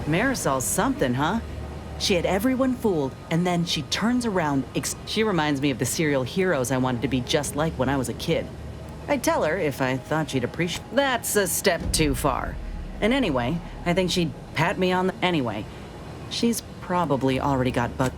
Marisol's something, huh? She had everyone fooled, and then she turns around. She reminds me of the serial heroes I wanted to be just like when I was a kid. I'd tell her if I thought she'd appreciate. That's a step too far. And anyway, I think she'd pat me on the. Anyway, she's probably already got bugged.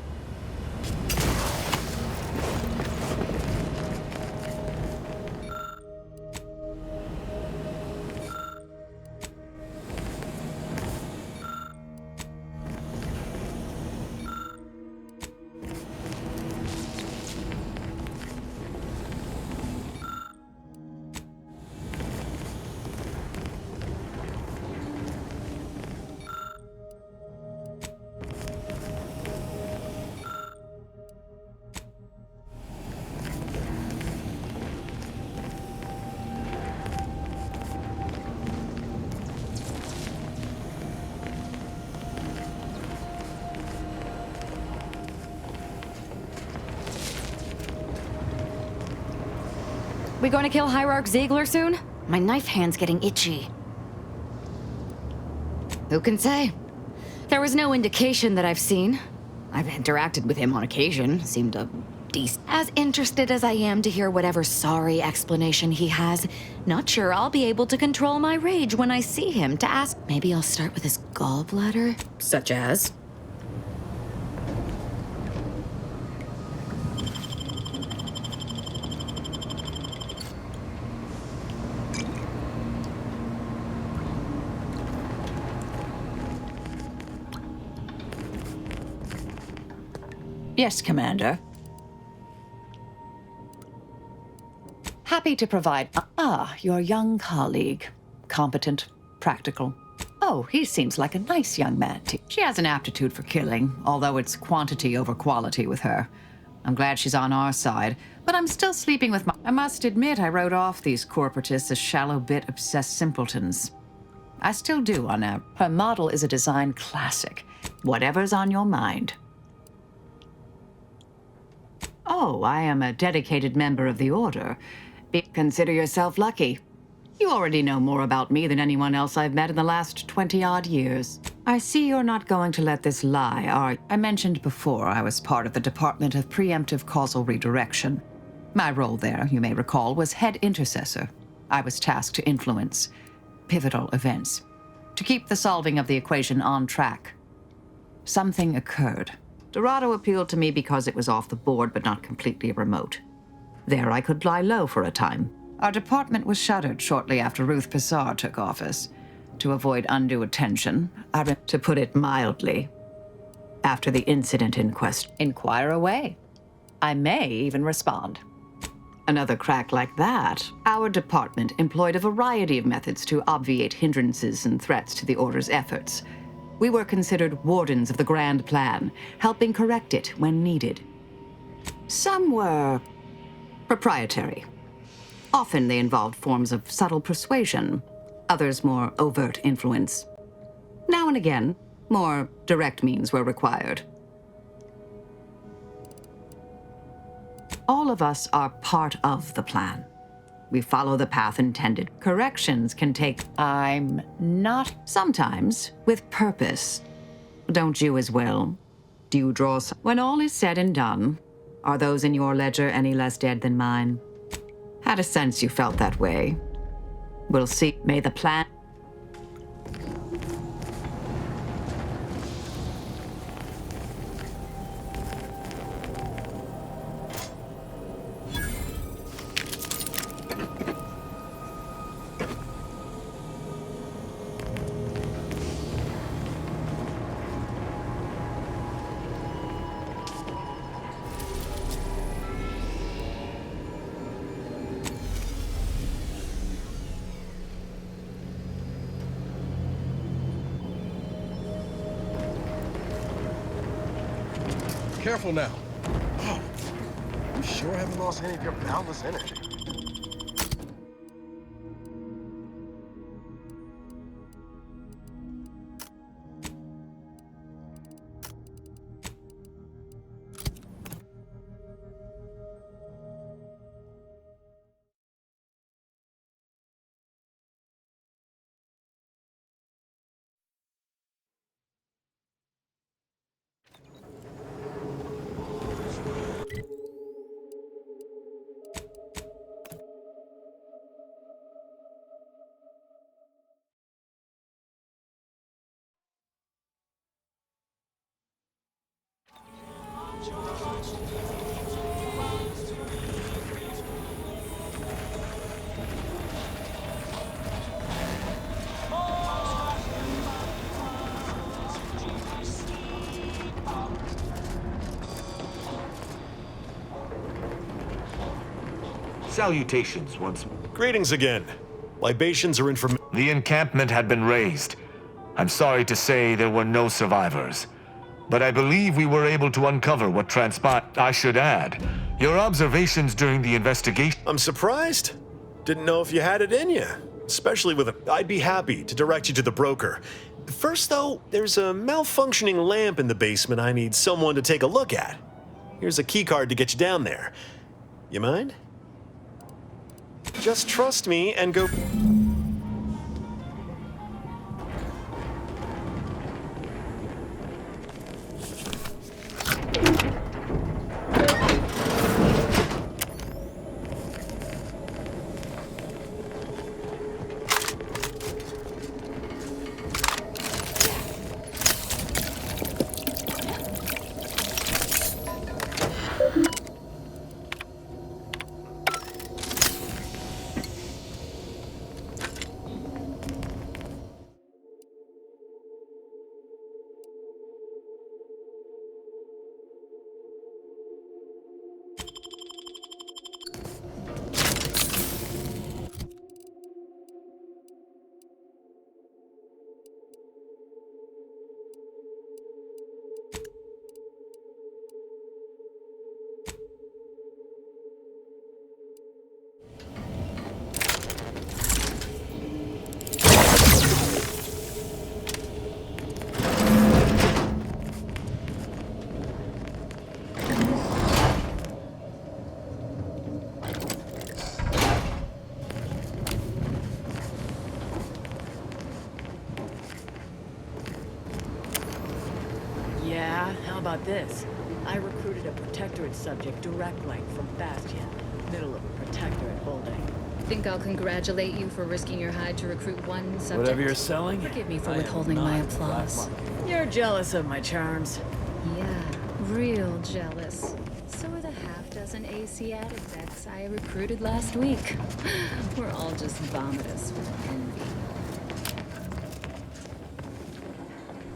We going to kill Hierarch Ziegler soon? My knife hand's getting itchy. Who can say? There was no indication that I've seen. I've interacted with him on occasion, seemed a decent. As interested as I am to hear whatever sorry explanation he has, not sure I'll be able to control my rage when I see him to ask. Maybe I'll start with his gallbladder? Such as? Yes, Commander. Happy to provide. Your young colleague. Competent, practical. Oh, he seems like a nice young man, too. She has an aptitude for killing, although it's quantity over quality with her. I'm glad she's on our side, but I'm still sleeping with my... I must admit I wrote off these corporatists as shallow bit obsessed simpletons. I still do on average. Her model is a design classic. Whatever's on your mind. Oh, I am a dedicated member of the Order. Consider yourself lucky. You already know more about me than anyone else I've met in the last 20-odd years. I see you're not going to let this lie, are you? I mentioned before I was part of the Department of Preemptive Causal Redirection. My role there, you may recall, was head intercessor. I was tasked to influence pivotal events, to keep the solving of the equation on track. Something occurred. Dorado appealed to me because it was off the board but not completely remote. There I could lie low for a time. Our department was shuttered shortly after Ruth Pissar took office. To avoid undue attention, to put it mildly, after the incident in question. Inquire away. I may even respond. Another crack like that, our department employed a variety of methods to obviate hindrances and threats to the Order's efforts. We were considered wardens of the grand plan, helping correct it when needed. Some were proprietary. Often they involved forms of subtle persuasion, others more overt influence. Now and again, more direct means were required. All of us are part of the plan. We follow the path intended. Corrections can take... I'm not... Sometimes, with purpose. Don't you as well? Do you draw... When all is said and done, are those in your ledger any less dead than mine? Had a sense you felt that way. We'll see. May the plan... Careful now. Oh, you sure haven't lost any of your boundless energy. Salutations once more. Greetings again. Libations are in from... The encampment had been raised. I'm sorry to say there were no survivors. But I believe we were able to uncover what transpired. I should add, your observations during the investigation... I'm surprised. Didn't know if you had it in you. Especially with a... I'd be happy to direct you to the broker. First, though, there's a malfunctioning lamp in the basement I need someone to take a look at. Here's a keycard to get you down there. You mind? Just trust me and go... Yeah, how about this? I recruited a Protectorate subject direct line from Bastion, middle of a Protectorate holding. Think I'll congratulate you for risking your hide to recruit one subject? Whatever you're selling, Forgive me for I am withholding not my in the black applause. market. You're jealous of my charms. Yeah, real jealous. So are the half-dozen Asiatic vets I recruited last week. We're all just vomitous with envy.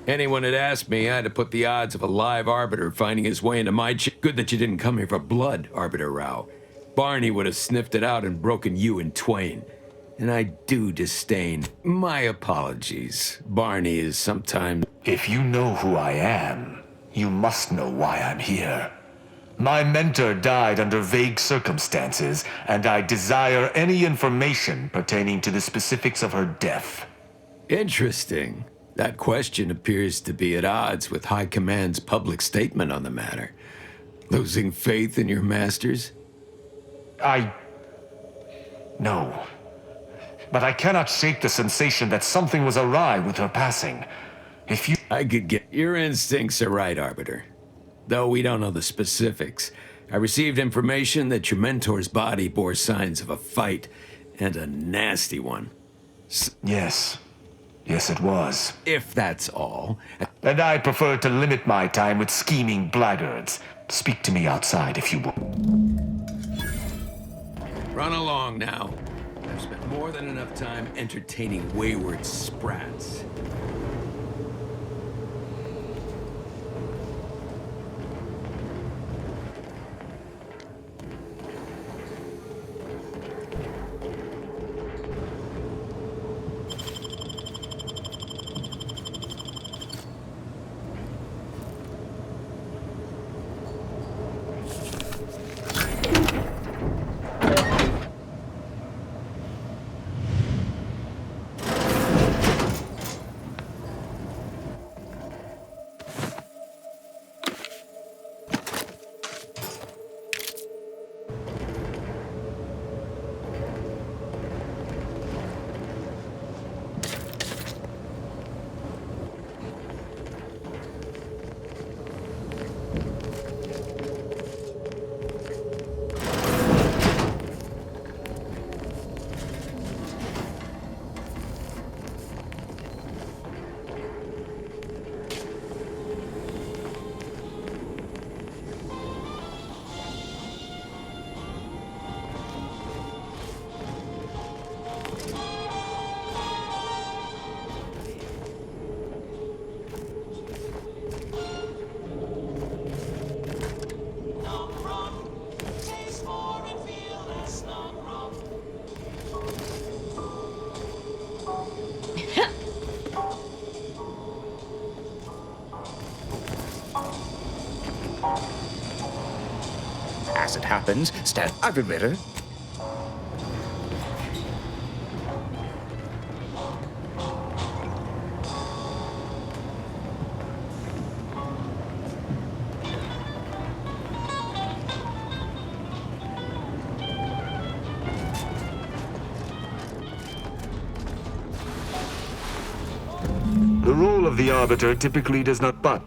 Anyone had asked me, I had to put the odds of a live arbiter finding his way into my Good that you didn't come here for blood, Arbiter Rao. Barney would have sniffed it out and broken you in twain. And I do disdain. My apologies. Barney is sometimes... If you know who I am, you must know why I'm here. My mentor died under vague circumstances, and I desire any information pertaining to the specifics of her death. Interesting. That question appears to be at odds with High Command's public statement on the matter. Losing faith in your masters? No. But I cannot shake the sensation that something was awry with her passing. If you... I could get... Your instincts are right, Arbiter. Though we don't know the specifics. I received information that your mentor's body bore signs of a fight, and a nasty one. Yes. Yes, it was. If that's all. And I prefer to limit my time with scheming blackguards. Speak to me outside if you will. Run along now. I've spent more than enough time entertaining wayward sprats. happens, stand. I've admitted. The role of the Arbiter typically does not, but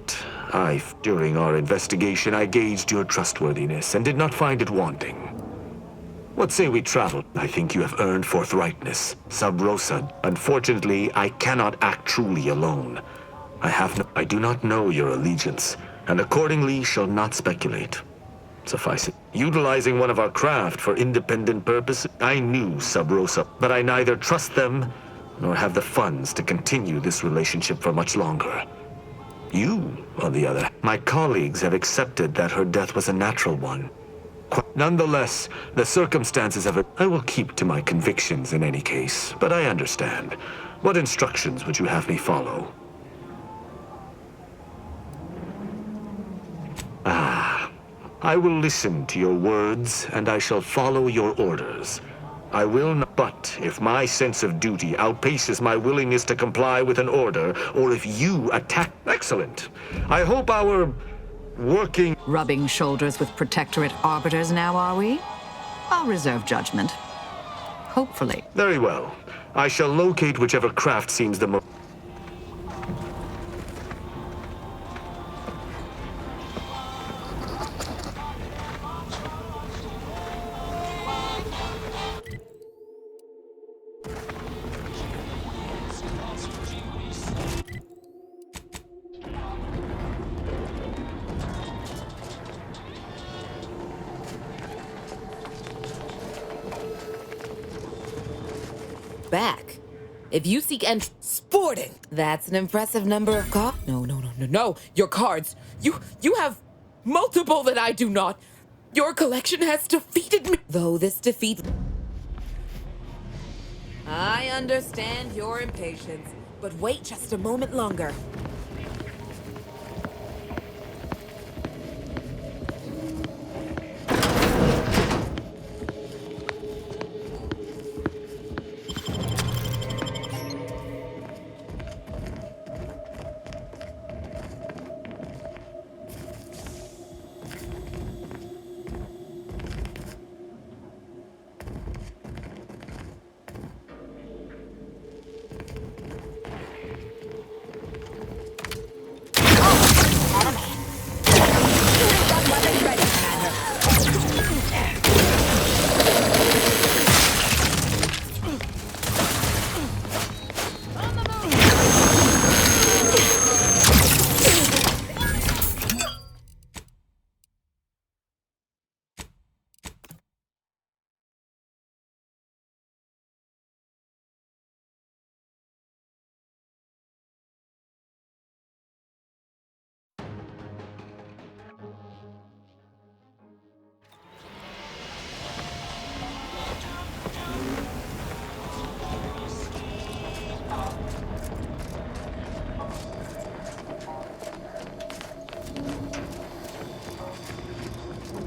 during our investigation, I gauged your trustworthiness and did not find it wanting. What say we travel? I think you have earned forthrightness. Sub Rosa, unfortunately, I cannot act truly alone. I do not know your allegiance, and accordingly shall not speculate. Suffice it, utilizing one of our craft for independent purposes, I knew Sub Rosa, but I neither trust them nor have the funds to continue this relationship for much longer. You, on the other hand, my colleagues have accepted that her death was a natural one. Nonetheless, the circumstances of it, I will keep to my convictions in any case, but I understand. What instructions would you have me follow? I will listen to your words, and I shall follow your orders. I will not, but if my sense of duty outpaces my willingness to comply with an order, or if you attack... Excellent. I hope our working... Rubbing shoulders with Protectorate arbiters now, are we? I'll reserve judgment. Hopefully. Very well. I shall locate whichever craft seems the most... Back. If you seek sporting, that's an impressive number of cards. No. Your cards. You have multiple that I do not. Your collection has defeated me. Though this defeat... I understand your impatience, but wait just a moment longer.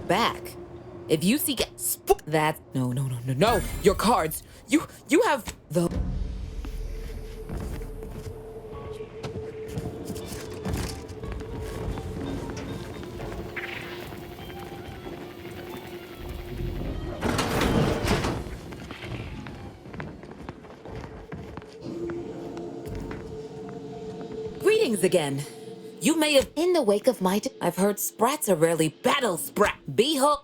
Back. If you seek that... No. Your cards. You have the... Greetings again. You may have... In the wake of my... I've heard sprats are rarely battle sprat. Behold...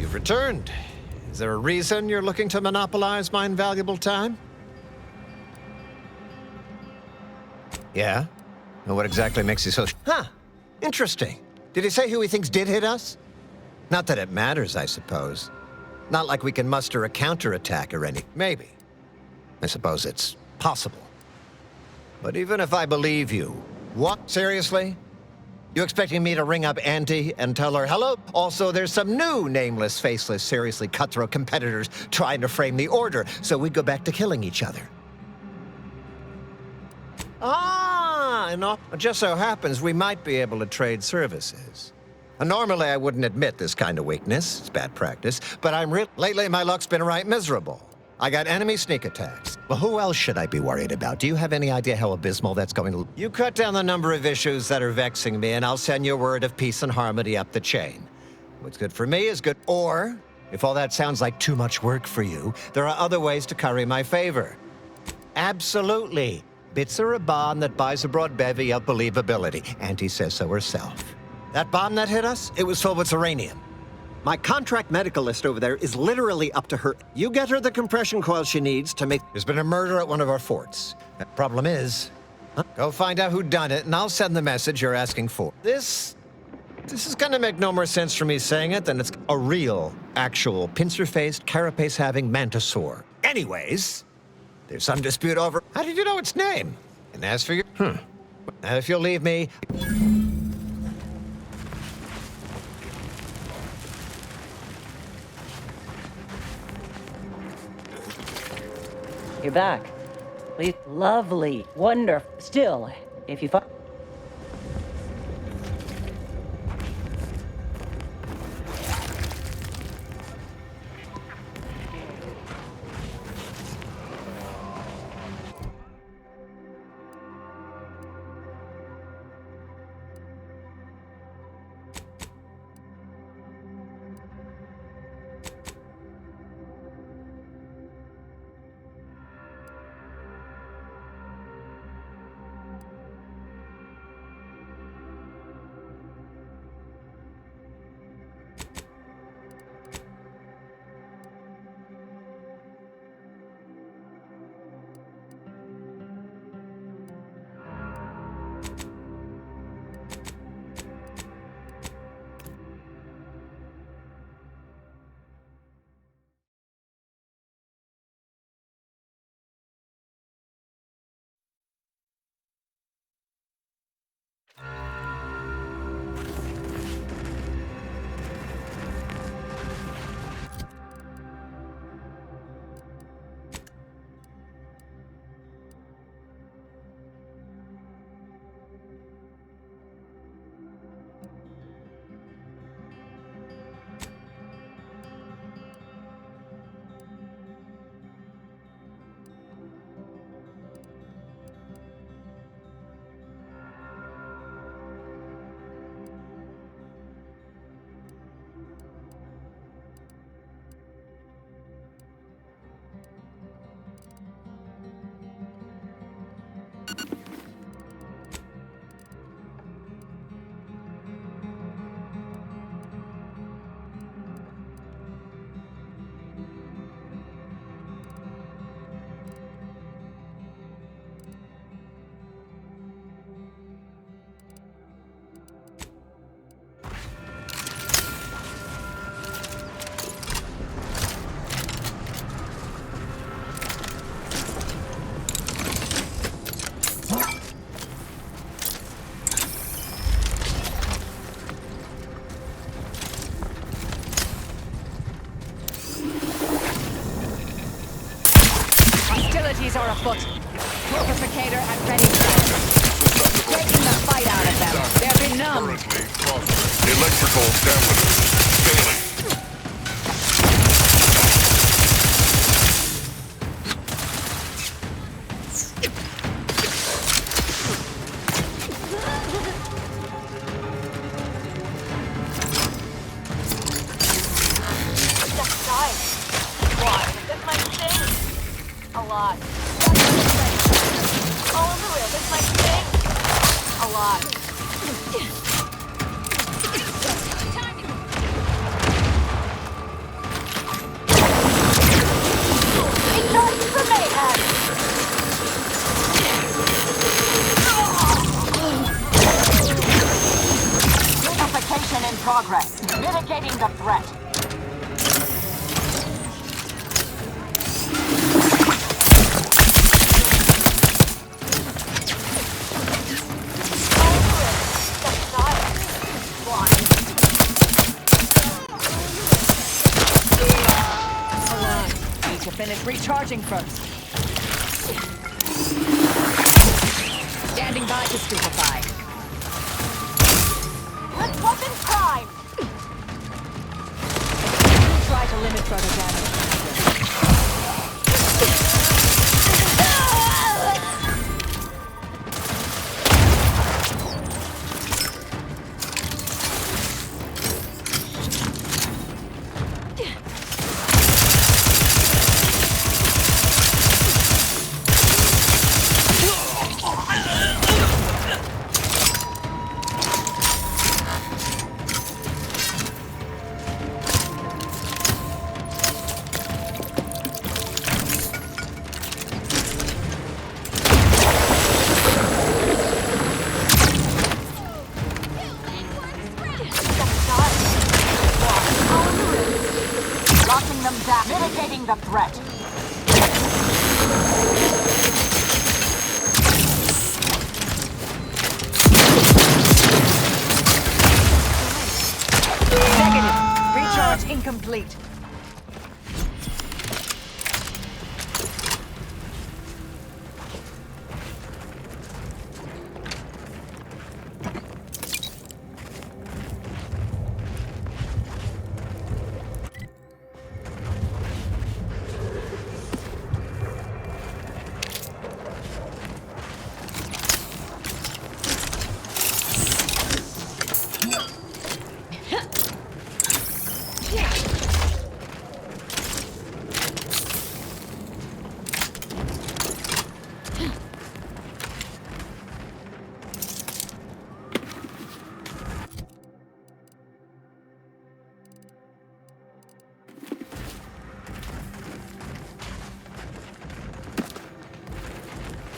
You've returned. Is there a reason you're looking to monopolize my invaluable time? Yeah? And what exactly makes you so... Huh. Interesting. Did he say who he thinks did hit us? Not that it matters, I suppose. Not like we can muster a counterattack or any... Maybe. I suppose it's possible. But even if I believe you... What? Seriously? You expecting me to ring up Auntie and tell her, hello? Also, there's some new nameless, faceless, seriously cutthroat competitors trying to frame the order, so we go back to killing each other. And it just so happens we might be able to trade services. Normally, I wouldn't admit this kind of weakness. It's bad practice. But lately, my luck's been right miserable. I got enemy sneak attacks. Well, who else should I be worried about? Do you have any idea how abysmal that's going to... You cut down the number of issues that are vexing me, and I'll send you a word of peace and harmony up the chain. What's good for me is good. Or, if all that sounds like too much work for you, there are other ways to curry my favor. Absolutely. Bits are a bomb that buys a broad bevy of believability. Auntie says so herself. That bomb that hit us, it was filled with uranium. My contract medicalist over there is literally up to her. You get her the compression coil she needs to make... There's been a murder at one of our forts. The problem is... Go find out who done it, and I'll send the message you're asking for. This is gonna make no more sense for me saying it than it's a real, actual, pincer-faced, carapace-having mantisaur. Anyways, there's some dispute over... How did you know its name? And as for your... And if you'll leave me... You're back. Please. Lovely. Wonderful. Still, if you find... Hostilities are afoot. Purificator at ready. Taking the fight out of them. They're benumbed. Electrical dampeners failing. progress. Mitigating the threat. Need to finish recharging first. Standing by to stupefy. Let's weapon prime! Try to limit further damage. Locking them down, mitigating the threat. Negative. Recharge incomplete.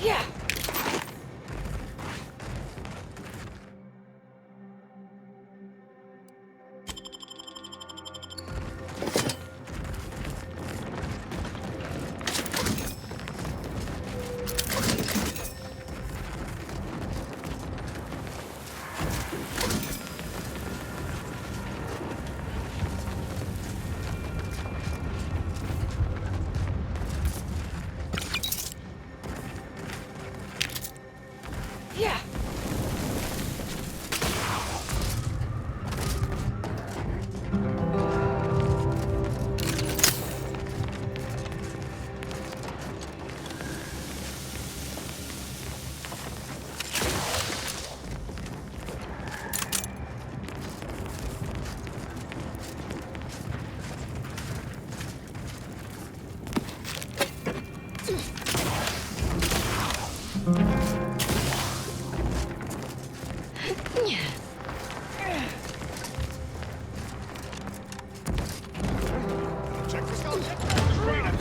Yeah. Yeah.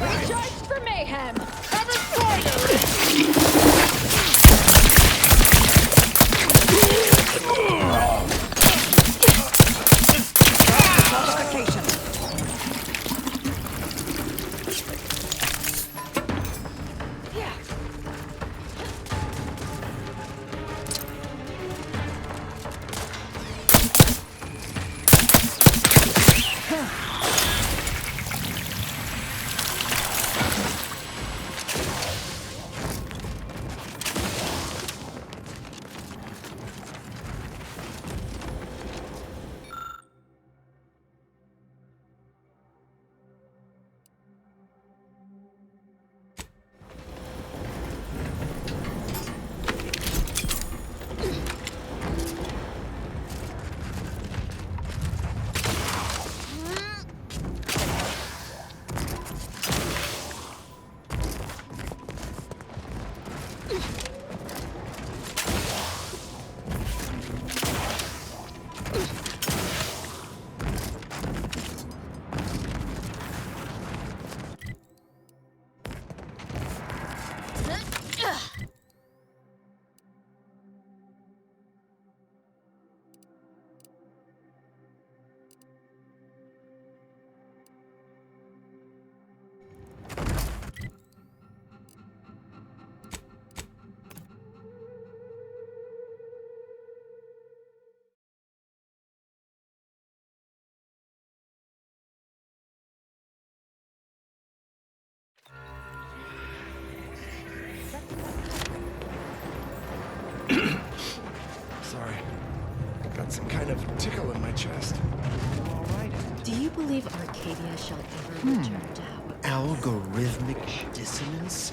Recharge for mayhem! Fortification. Yeah. kind of tickle in my chest. Do you believe Arcadia shall ever return to how it was? Algorithmic dissonance?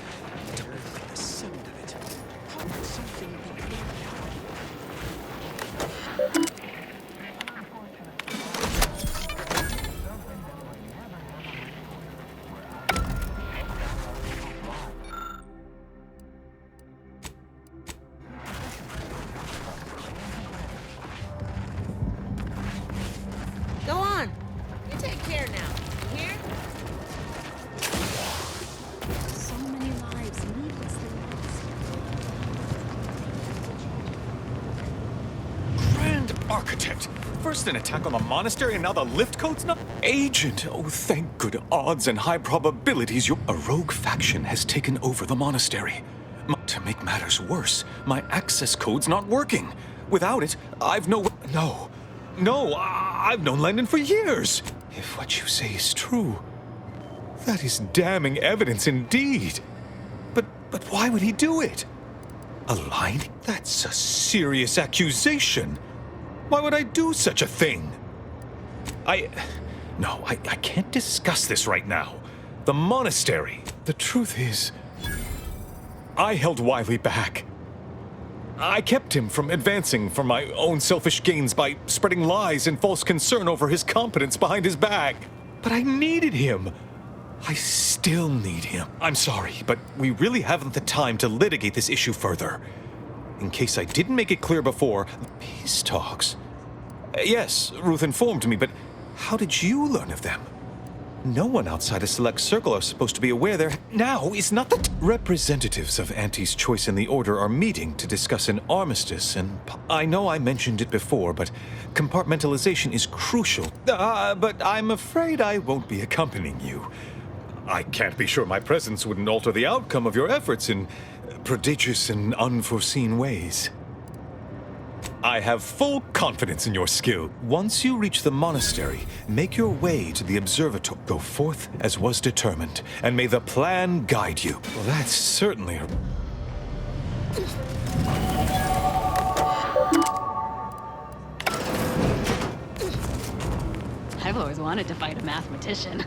Don't like the sound of it. How could something be... Go on. You take care now. You hear? So many lives needlessly lost. Grand Architect! First an attack on the monastery and now the lift code's not... Agent! Oh, thank good odds and high probabilities a rogue faction has taken over the monastery. To make matters worse, my access code's not working. Without it, I've no... No, I've known Landon for years. If what you say is true, that is damning evidence indeed. But why would he do it? A line? That's a serious accusation. Why would I do such a thing? I can't discuss this right now. The monastery. The truth is, I held Wiley back. I kept him from advancing for my own selfish gains by spreading lies and false concern over his competence behind his back. But I needed him. I still need him. I'm sorry, but we really haven't the time to litigate this issue further. In case I didn't make it clear before, peace talks. Yes, Ruth informed me, but how did you learn of them? No one outside a select circle are supposed to be aware there. Now is not the representatives of Auntie's Choice and the Order are meeting to discuss an armistice, and I know I mentioned it before, but compartmentalization is crucial. But I'm afraid I won't be accompanying you. I can't be sure my presence wouldn't alter the outcome of your efforts in prodigious and unforeseen ways. I have full confidence in your skill. Once you reach the monastery, make your way to the observatory. Go forth as was determined, and may the plan guide you. Well, that's certainly a... I've always wanted to fight a mathematician.